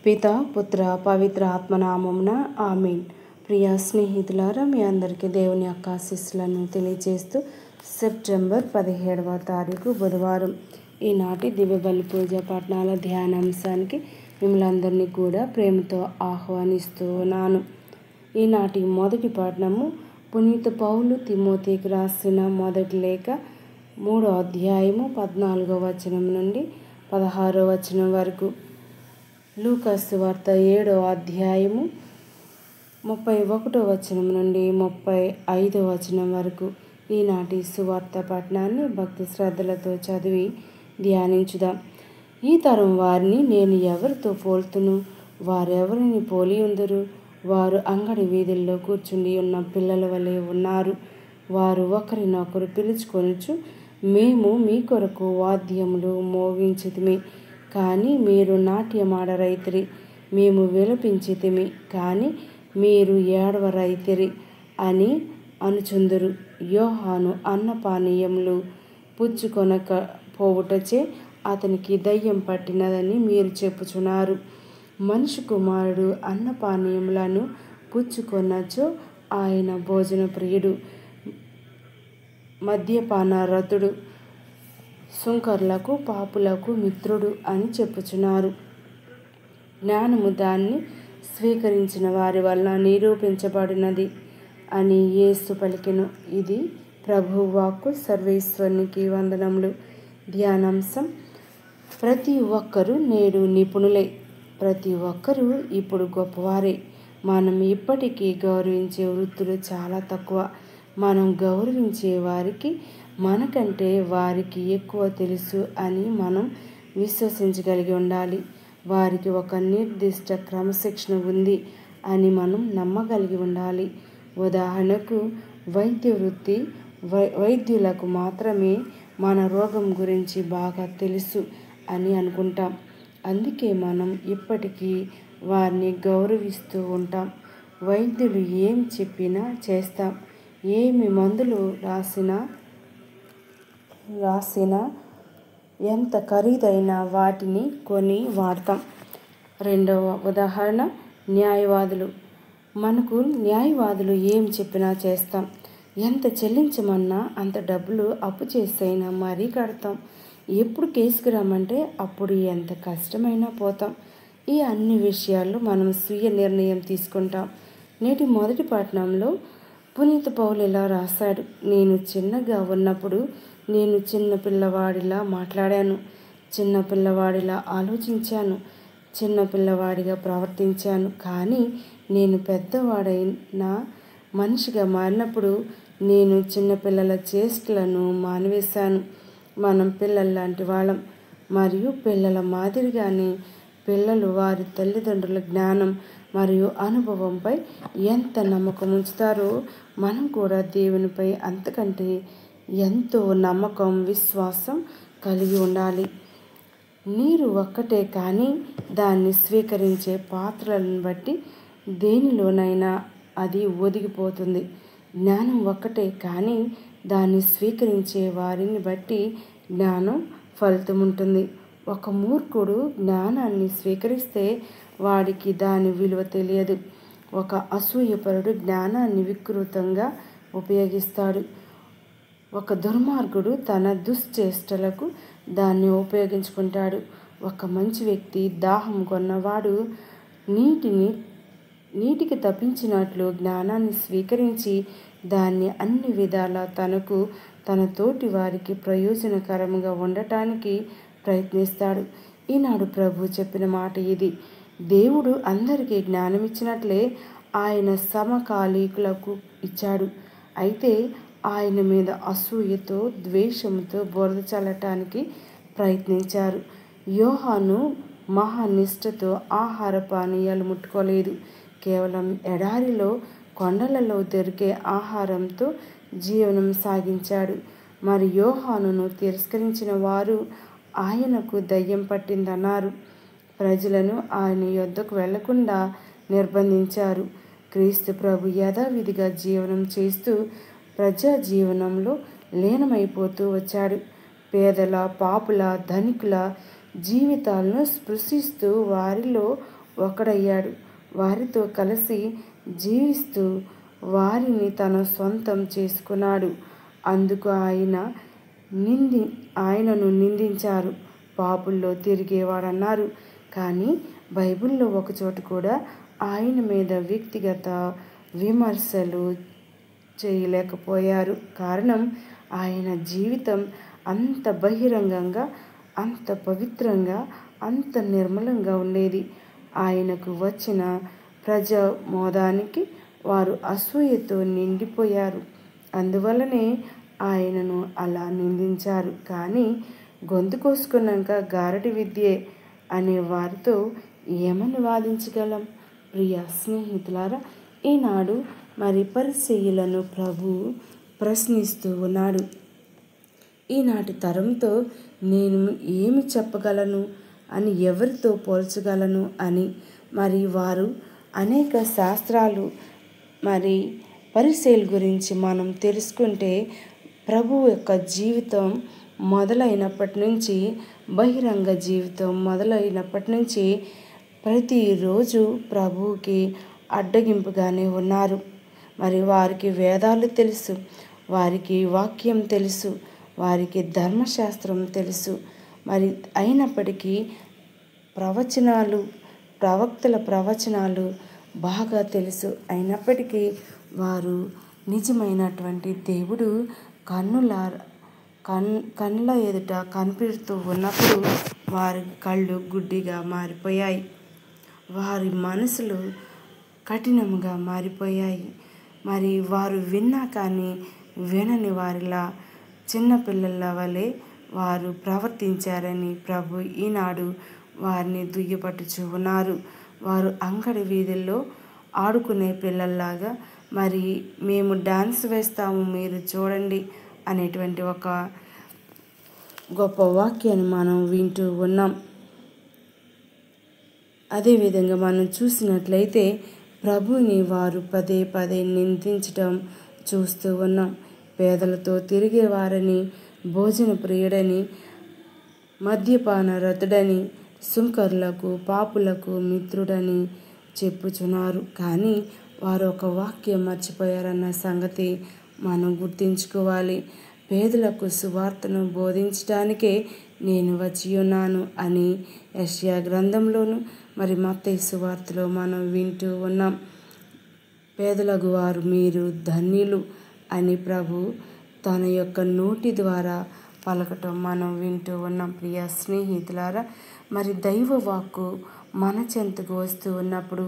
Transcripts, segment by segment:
పిత పుత్ర పవిత్ర ఆత్మనామమున ఆమేన్. ప్రియ స్నేహితులారా, మీ అందరికీ దేవుని యొక్క ఆశీస్సులను తెలియజేస్తూ సెప్టెంబర్ 17వ తారీఖు బుధవారం ఈనాటి దివ్యబలి పూజ పఠనాల ధ్యానాంశానికి మిమ్మల్ని అందరినీ కూడా ప్రేమతో ఆహ్వానిస్తూ ఉన్నాను. ఈనాటి మొదటి పఠనము పునీత పౌలు తిమోతికి రాసిన మొదటి లేఖ 3వ అధ్యాయము 14వ వచనం నుండి 16వ వచనం వరకు. లూకా సువార్త 7వ అధ్యాయము 31వ వచనం నుండి 35వ వచనం వరకు ఈనాటి సువార్త పఠనాన్ని భక్తి శ్రద్ధలతో చదివి ధ్యానించుదాం. ఈ తరం వారిని నేను ఎవరితో పోల్తును? వారెవరిని పోలి ఉందరు? వారు అంగడి వీధుల్లో కూర్చుండి ఉన్న పిల్లల వలె ఉన్నారు. వారు ఒకరినొకరు పిలుచుకొనుచు, మేము మీ కొరకు వాద్యములు మోగించితిమి, కానీ మీరు నాట్యమాడరైతిరి. మేము విలపించితిమి, కానీ మీరు ఏడవరైతిరి అని అనుచుందురు. యోహాను అన్నపానీయములు పుచ్చుకొనక పోవుటచే అతనికి దయ్యం పట్టినదని మీరు చెప్పుచున్నారు. మనుష్య కుమారుడు అన్నపానీయములను పుచ్చుకొనచో ఆయన భోజన ప్రియుడు, మద్యపాన రతుడు, సుంకర్లకు పాపులకు మిత్రుడు అని చెప్పుచున్నారు. జ్ఞానము దాన్ని స్వీకరించిన వారి వలన నిరూపించబడినది అని యేసు పలికెను. ఇది ప్రభువు వాక్కు. సర్వేశ్వరునికి వందనములు. ధ్యానాంశం: ప్రతి ఒక్కరూ నేడు నిపుణులే. ప్రతి ఒక్కరూ ఇప్పుడు గొప్పవారే. మనం ఇప్పటికీ గౌరవించే వృత్తులు చాలా తక్కువ. మనం గౌరవించే వారికి మనకంటే వారికి ఎక్కువ తెలుసు అని మనం విశ్వసించగలిగి ఉండాలి. వారికి ఒక నిర్దిష్ట క్రమశిక్షణ ఉంది అని మనం నమ్మగలిగి ఉండాలి. ఉదాహరణకు, వైద్య వృత్తి వైద్యులకు మాత్రమే మన రోగం గురించి బాగా తెలుసు అని అనుకుంటాం. అందుకే మనం ఇప్పటికీ వారిని గౌరవిస్తూ ఉంటాం. వైద్యులు ఏం చెప్పినా చేస్తాం. ఏమి మందులు రాసినా ఎంత ఖరీదైన వాటిని కొని వాడతాం. రెండవ ఉదాహరణ, న్యాయవాదులు. మనకు న్యాయవాదులు ఏం చెప్పినా చేస్తాం. ఎంత చెల్లించమన్నా అంత డబ్బులు అప్పు చేసైనా మరీ కడతాం. ఎప్పుడు కేసుకు రమ్మంటే అప్పుడు ఎంత కష్టమైనా పోతాం. ఈ అన్ని విషయాల్లో మనం స్వీయ నిర్ణయం తీసుకుంటాం. నేటి మొదటి పఠనంలో పునీత పౌలు ఇలా రాశాడు: నేను చిన్నగా ఉన్నప్పుడు నేను చిన్న పిల్లవాడిలా మాట్లాడాను, చిన్న పిల్లవాడిలా ఆలోచించాను, చిన్న పిల్లవాడిగా ప్రవర్తించాను. కానీ నేను పెద్దవాడైన మనిషిగా మారినప్పుడు నేను చిన్నపిల్లల చేష్టలను మానివేశాను. మనం పిల్లల్లాంటి వాళ్ళం, మరియు పిల్లల మాదిరిగానే పిల్లలు వారి తల్లిదండ్రుల జ్ఞానం మరియు అనుభవంపై ఎంత నమ్మకం ఉంచుతారో మనం కూడా దేవునిపై అంతకంటే ఎంతో నమ్మకం, విశ్వాసం కలిగి ఉండాలి. నీరు ఒక్కటే, కానీ దాన్ని స్వీకరించే పాత్రలను బట్టి దేనిలోనైనా అది ఒదిగిపోతుంది. జ్ఞానం ఒక్కటే, కానీ దాన్ని స్వీకరించే వారిని బట్టి జ్ఞానం ఫలితం ఉంటుంది. ఒక మూర్ఖుడు జ్ఞానాన్ని స్వీకరిస్తే వాడికి దాని విలువ తెలియదు. ఒక అసూయపరుడు జ్ఞానాన్ని వికృతంగా ఉపయోగిస్తాడు. ఒక దుర్మార్గుడు తన దుశ్చేష్టలకు దాన్ని ఉపయోగించుకుంటాడు. ఒక మంచి వ్యక్తి, దాహం కొన్నవాడు నీటికి తప్పించినట్లు జ్ఞానాన్ని స్వీకరించి దాన్ని అన్ని విధాలా తనకు, తన తోటి వారికి ప్రయోజనకరంగా ఉండటానికి ప్రయత్నిస్తాడు. ఈనాడు ప్రభు చెప్పిన మాట ఇది. దేవుడు అందరికీ జ్ఞానం ఇచ్చినట్లే ఆయన సమకాలీకులకు ఇచ్చాడు. అయితే ఆయన మీద అసూయతో, ద్వేషంతో బురద చల్లటానికి ప్రయత్నించారు. యోహాను మహానిష్టతో ఆహార పానీయాలు ముట్టుకోలేదు. కేవలం ఎడారిలో, కొండలలో దొరికే ఆహారంతో జీవనం సాగించాడు. మరి యోహానును తిరస్కరించిన వారు ఆయనకు దయ్యం పట్టిందన్నారు. ప్రజలను ఆయన యొద్దకు వెళ్లకుండా నిర్బంధించారు. క్రీస్తు ప్రభు యథావిధిగా జీవనం చేస్తూ ప్రజా జీవనంలో లీనమైపోతూ వచ్చాడు. పేదల, పాపుల, ధనికుల జీవితాలను స్పృశిస్తూ వారిలో ఒకడయ్యాడు. వారితో కలిసి జీవిస్తూ వారిని తన సొంతం చేసుకున్నాడు. అందుకు ఆయనను నిందించారు. పాపుల్లో తిరిగేవాడన్నారు. కానీ బైబిల్లో ఒకచోట కూడా ఆయన మీద వ్యక్తిగత విమర్శలు చేయలేకపోయారు. కారణం, ఆయన జీవితం అంత బహిరంగంగా, అంత పవిత్రంగా, అంత నిర్మలంగా ఉండేది. ఆయనకు వచ్చిన ప్రజామోదానికి వారు అసూయతో నిండిపోయారు. అందువల్లనే ఆయనను అలా నిందించారు. కానీ గొంతు కోసుకున్నాక గారడి విద్యే అనే వారితో ఏమని వాదించగలం? ప్రియ స్నేహితులారా, ఈనాడు మరి పరిసయ్యులను ప్రభు ప్రశ్నిస్తూ ఉన్నాడు. ఈనాటి తరంతో నేను ఏమి చెప్పగలను అని, ఎవరితో పోల్చగలను అని. మరి వారు అనేక శాస్త్రాలు మరి పరిసయ్యుల గురించి మనం తెలుసుకుంటే, ప్రభు యొక్క జీవితం మొదలైనప్పటి నుంచి, బహిరంగ జీవితం మొదలైనప్పటి నుంచి ప్రతిరోజు ప్రభువుకి అడ్డగింపుగానే ఉన్నారు. మరి వారికి వేదాలు తెలుసు, వారికి వాక్యం తెలుసు, వారికి ధర్మశాస్త్రం తెలుసు. మరి అయినప్పటికీ ప్రవక్తల ప్రవచనాలు బాగా తెలుసు. అయినప్పటికీ వారు నిజమైనటువంటి దేవుడు కళ్ళ ఎదుట కనిపెడుతూ ఉన్నప్పుడు వారి కళ్ళు గుడ్డిగా మారిపోయాయి. వారి మనసులు కఠినంగా మారిపోయాయి. మరి వారు విన్నా కానీ వినని వారిలా, చిన్నపిల్లల వలె వారు ప్రవర్తించారని ప్రభు ఈనాడు వారిని దుయ్యపట్టుచూ ఉన్నారు. వారు అంగడి వీధుల్లో ఆడుకునే పిల్లల్లాగా, మరి మేము డాన్స్ వేస్తాము మీరు చూడండి అనేటువంటి ఒక గొప్ప వాక్యాన్ని మనం వింటూ ఉన్నాం. అదేవిధంగా మనం చూసినట్లయితే ప్రభుని వారు పదే పదే నిందించడం చూస్తూ ఉన్నాం. పేదలతో తిరిగేవారని, భోజన ప్రియుడని, మద్యపాన రతుడని, సుంకరులకు పాపులకు మిత్రుడని చెప్పుచున్నారు. కానీ వారు ఒక వాక్యం మర్చిపోయారన్న సంగతి మనం గుర్తుంచుకోవాలి. పేదలకు సువార్తను బోధించడానికే నేను వచ్చి ఉన్నాను అని యెషయా గ్రంథంలోను, మరి మత్తయి సువార్తలో మనం వింటూ ఉన్నాం. పేదలకు వారు మీరు ధన్యులు అని ప్రభు తన యొక్క నోటి ద్వారా పలకటం మనం వింటూ ఉన్నాం. ప్రియ స్నేహితులారా, మరి దైవ వాక్కు మన చెంతకు వస్తూ ఉన్నప్పుడు,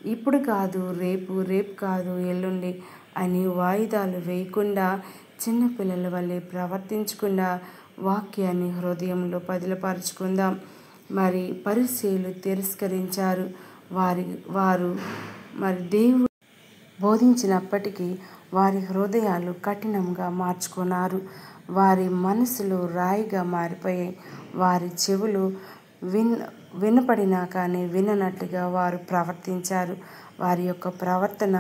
ఇప్పుడు కాదు రేపు, రేపు కాదు ఎల్లుండి అని వాయిదాలు వేయకుండా, చిన్నపిల్లల వల్లే ప్రవర్తించకుండా వాక్యాన్ని హృదయంలో పదిలపరుచుకుందాం. మరి పరిసయ్యులు తిరస్కరించారు. వారు మరి దేవుడు బోధించినప్పటికీ వారి హృదయాలు కఠినంగా మార్చుకున్నారు. వారి మనసులు రాయిగా మారిపోయాయి. వారి చెవులు వినపడినా కానీ విననట్టుగా వారు ప్రవర్తించారు. వారి యొక్క ప్రవర్తన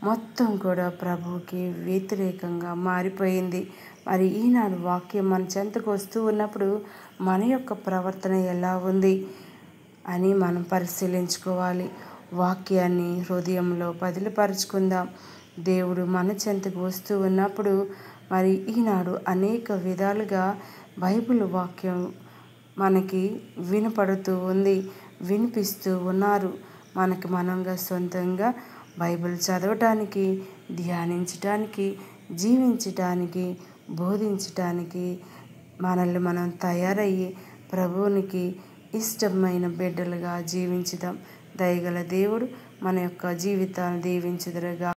మొత్తం కూడా ప్రభువుకి వ్యతిరేకంగా మారిపోయింది. మరి ఈనాడు వాక్యం మన చెంతకు వస్తూ ఉన్నప్పుడు మన యొక్క ప్రవర్తన ఎలా ఉంది అని మనం పరిశీలించుకోవాలి. వాక్యాన్ని హృదయంలో పదిలపరుచుకుందాం. దేవుడు మన చెంతకు వస్తూ ఉన్నప్పుడు మరి ఈనాడు అనేక విధాలుగా బైబిల్ వాక్యం మనకి వినపడుతూ ఉంది, వినిపిస్తూ ఉన్నారు. మనకి మనంగా సొంతంగా బైబిల్ చదవటానికి, ధ్యానించటానికి, జీవించటానికి, బోధించటానికి మనల్ని మనం తయారయ్యి ప్రభువునికి ఇష్టమైన బిడ్డలుగా జీవించుదాం. దయగల దేవుడు మన యొక్క జీవితాన్ని దీవించుదురుగాక.